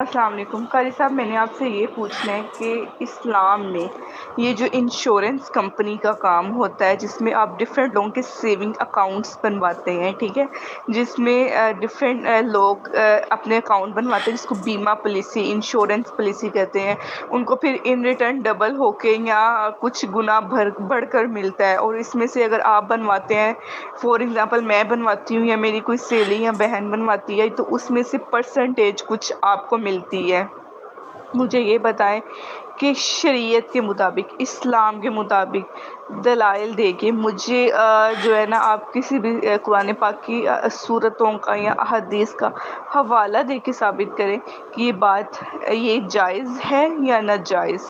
السلام علیکم قاری صاحب، میں نے آپ سے یہ پوچھنا ہے کہ اسلام میں یہ جو انشورنس کمپنی کا کام ہوتا ہے جس میں آپ ڈفرینٹ لوگوں کے سیونگ اکاؤنٹس بنواتے ہیں، ٹھیک ہے، جس میں ڈفرینٹ لوگ اپنے اکاؤنٹ بنواتے ہیں جس کو بیمہ پالیسی، انشورنس پالیسی کہتے ہیں، ان کو پھر ان ریٹرن ڈبل ہو کے یا کچھ گنا بڑھ کر ملتا ہے، اور اس میں سے اگر آپ بنواتے ہیں، فار ایگزامپل میں بنواتی ہوں یا میری کوئی سہیلی یا بہن بنواتی ہے، تو اس میں سے پرسنٹیج کچھ آپ کو ملتی ہے۔ مجھے یہ بتائیں کہ شریعت کے مطابق، اسلام کے مطابق دلائل دے کے مجھے جو ہے نا، آپ کسی بھی قرآن پاک کی صورتوں کا یا احادیث کا حوالہ دے کے ثابت کریں کہ یہ بات یہ جائز ہے یا ناجائز۔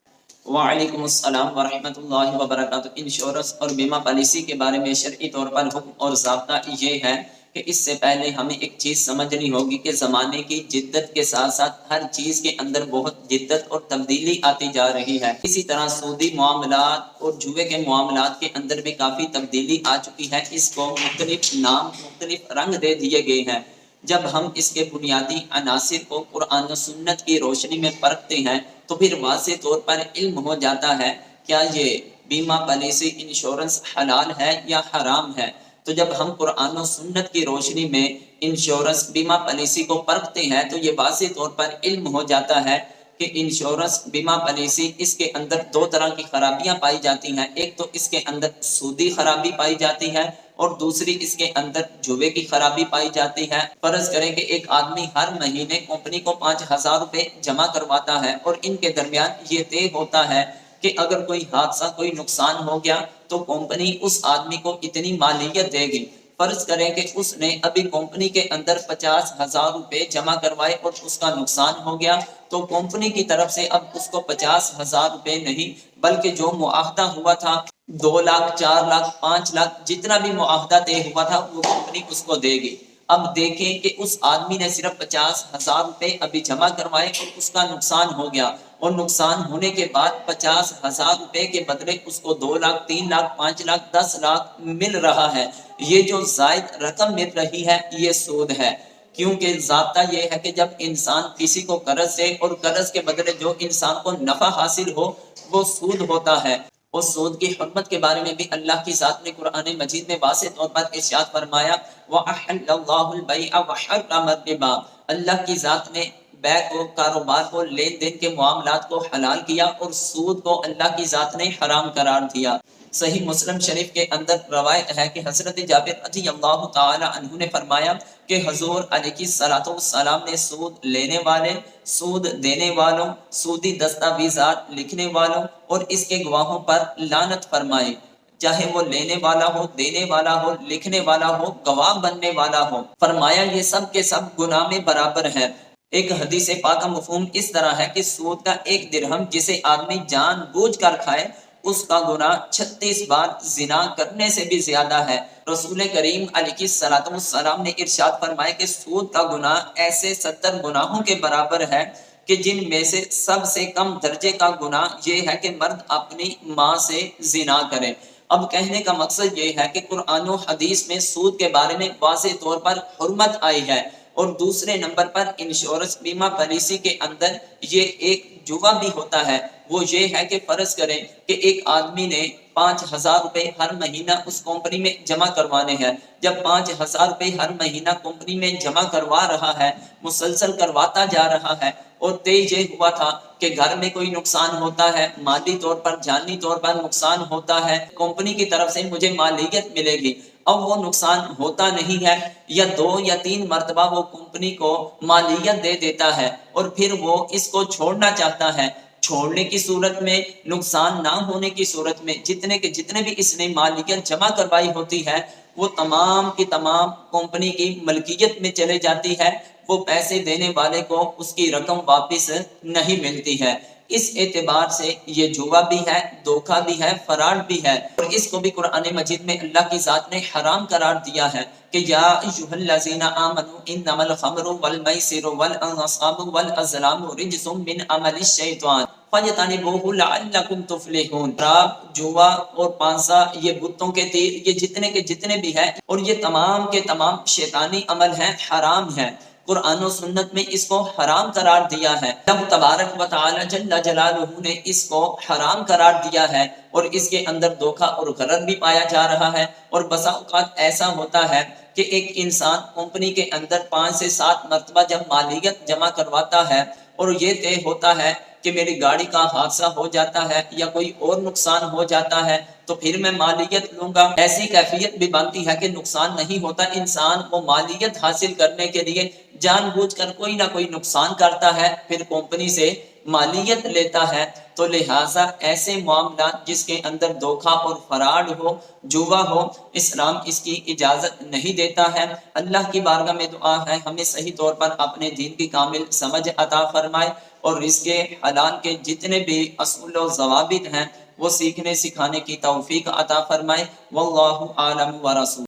وعلیکم السلام ورحمۃ اللہ وبرکاتہ۔ انشورنس اور بیمہ پالیسی کے بارے میں شرعی طور پر حکم اور ضابطہ یہ ہے کہ اس سے پہلے ہمیں ایک چیز سمجھنی ہوگی کہ زمانے کی جدت کے ساتھ ساتھ ہر چیز کے اندر بہت جدت اور تبدیلی آتی جا رہی ہے۔ اسی طرح سودی معاملات اور جوئے کے معاملات کے اندر بھی کافی تبدیلی آ چکی ہے۔ اس کو مختلف نام، مختلف رنگ دے دیے گئے ہیں۔ جب ہم اس کے بنیادی عناصر کو قرآن و سنت کی روشنی میں پرکھتے ہیں تو پھر واضح طور پر علم ہو جاتا ہے کیا یہ بیمہ پالیسی، انشورنس حلال ہے یا حرام ہے۔ تو جب ہم قرآن و سنت کی روشنی میں انشورنس، بیمہ پالیسی کو پرکھتے ہیں تو یہ واضح طور پر علم ہو جاتا ہے کہ انشورنس، بیمہ پالیسی، اس کے اندر دو طرح کی خرابیاں پائی جاتی ہیں۔ ایک تو اس کے اندر سودی خرابی پائی جاتی ہے اور دوسری اس کے اندر جوے کی خرابی پائی جاتی ہے۔ فرض کریں کہ ایک آدمی ہر مہینے کمپنی کو 5,000 روپے جمع کرواتا ہے اور ان کے درمیان یہ طے ہوتا ہے کہ اگر کوئی حادثہ، کوئی نقصان ہو گیا تو کمپنی اس آدمی کو اتنی مالیت دے گی۔ فرض کریں کہ اس نے ابھی کمپنی کے اندر 50,000 روپے جمع کروائے اور اس کا نقصان ہو گیا تو کمپنی کی طرف سے اب اس کو 50,000 روپے نہیں بلکہ جو معاہدہ ہوا تھا 2 لاکھ، 4 لاکھ، 5 لاکھ، جتنا بھی معاہدہ طے ہوا تھا وہ کمپنی اس کو دے گی۔ اب دیکھیں کہ اس آدمی نے صرف 50,000 روپے ابھی جمع کروائے اور اس کا نقصان ہو گیا، اور نقصان ہونے کے بعد 50,000 روپے کے بدلے اس کو 2 لاکھ، 3 لاکھ، 5 لاکھ، 10 لاکھ مل رہا ہے۔ یہ جو زائد رقم مل رہی ہے یہ سود ہے، کیونکہ ضابطہ یہ ہے کہ جب انسان کسی کو قرض دے اور قرض کے بدلے جو انسان کو نفع حاصل ہو وہ سود ہوتا ہے۔ اور سود کی حرمت کے بارے میں بھی اللہ کی ذات نے قرآن مجید میں واضح طور پر ارشاد فرمایا وَأَحَلَّ اللَّهُ الْبَيْعَ وَحَرَّمَ الرِّبَا۔ اللہ کی ذات نے بیع کو، کاروبار کو، لین دین کے معاملات کو حلال کیا اور سود کو اللہ کی ذات نے حرام قرار دیا۔ صحیح مسلم شریف کے اندر روایت ہے کہ حضرت جابر رضی اللہ تعالی عنہ نے فرمایا کہ حضور علیہ الصلوۃ والسلام نے سود لینے والے، سود دینے والوں، سودی دستاویزات لکھنے والوں اور اس کے گواہوں پر لعنت فرمائی، چاہے وہ لینے والا ہو، دینے والا ہو، لکھنے والا ہو، گواہ بننے والا ہو۔ فرمایا یہ سب کے سب گناہ میں برابر ہے۔ ایک حدیث پاک کا مفہوم اس طرح ہے کہ سود کا 1 درہم جسے آدمی جان بوجھ کر کھائے اس کا گناہ 36 بار زنا کرنے سے بھی زیادہ ہے۔ رسول کریم علیہ الصلوۃ والسلام نے ارشاد فرمایا کہ سود کا گناہ ایسے 70 گناہوں کے برابر ہے کہ جن میں سے سب سے کم درجے کا گناہ یہ ہے کہ مرد اپنی ماں سے زنا کرے۔ اب کہنے کا مقصد یہ ہے کہ قرآن و حدیث میں سود کے بارے میں واضح طور پر حرمت آئی ہے، اور دوسرے نمبر پر انشورنس، بیمہ پالیسی کے اندر یہ ایک جوا بھی ہوتا ہے۔ وہ یہ ہے کہ فرض کریں کہ ایک آدمی نے 5,000 روپے ہر مہینہ اس کمپنی میں جمع کروانے ہیں۔ جب 5,000 روپے ہر مہینہ کمپنی میں جمع کروا رہا ہے، مسلسل کرواتا جا رہا ہے، اور طے یہ ہوا تھا کہ گھر میں کوئی نقصان ہوتا ہے، مالی طور پر، جانی طور پر نقصان ہوتا ہے، کمپنی کی طرف سے مجھے مالیت ملے گی۔ اب وہ نقصان ہوتا نہیں ہے یا 2 یا 3 مرتبہ وہ کمپنی کو مالیت دے دیتا ہے اور پھر وہ اس کو چھوڑنا چاہتا ہے۔ چھوڑنے کی صورت میں، نقصان نہ ہونے کی صورت میں جتنے بھی اس نے مالیت جمع کروائی ہوتی ہے وہ تمام کی تمام کمپنی کی ملکیت میں چلے جاتی ہے، وہ پیسے دینے والے کو اس کی رقم واپس نہیں ملتی ہے۔ اس اعتبار سے یہ جوا بھی ہے، دھوکہ بھی ہے، فراڈ بھی ہے، اور اس کو بھی قرآن مجید میں اللہ کی ذات نے حرام قرار دیا ہے کہ یا ایھا الذین آمنوا انما الخمر والمیسر والانصاب والازلام رجس من عمل الشیطان فاجتنبوہ لعلکم تفلحون۔ شراب، جوا اور پانسا، یہ بتوں کے تیر، یہ جتنے کے جتنے بھی ہیں، اور یہ تمام کے تمام شیطانی عمل ہیں، حرام ہیں۔ قرآن و سنت میں اس کو حرام قرار دیا ہے، رب تبارک و تعالی جل جلالہ نے اس کو حرام قرار دیا ہے، اور اس کے اندر دھوکہ اور غرر بھی پایا جا رہا ہے۔ اور بسا اوقات ایسا ہوتا ہے کہ ایک انسان کمپنی کے اندر 5 سے 7 مرتبہ جب مالیت جمع کرواتا ہے اور یہ طے ہوتا ہے کہ میری گاڑی کا حادثہ ہو جاتا ہے یا کوئی اور نقصان ہو جاتا ہے تو پھر میں مالیت لوں گا، ایسی کیفیت بھی بنتی ہے کہ نقصان نہیں ہوتا، انسان کو مالیت حاصل کرنے کے لیے جان بوجھ کر کوئی نہ کوئی نقصان کرتا ہے، پھر کمپنی سے مالیت لیتا ہے۔ تو لہٰذا ایسے معاملات جس کے اندر دھوکہ اور فراڈ ہو، جوا ہو، اسلام اس کی اجازت نہیں دیتا ہے۔ اللہ کی بارگاہ میں دعا ہے ہمیں صحیح طور پر اپنے دین کی کامل سمجھ عطا فرمائے، اور رزق حلال کے جتنے بھی اصول و ضوابط ہیں وہ سیکھنے سکھانے کی توفیق عطا فرمائے۔ واللہ عالم ورسول۔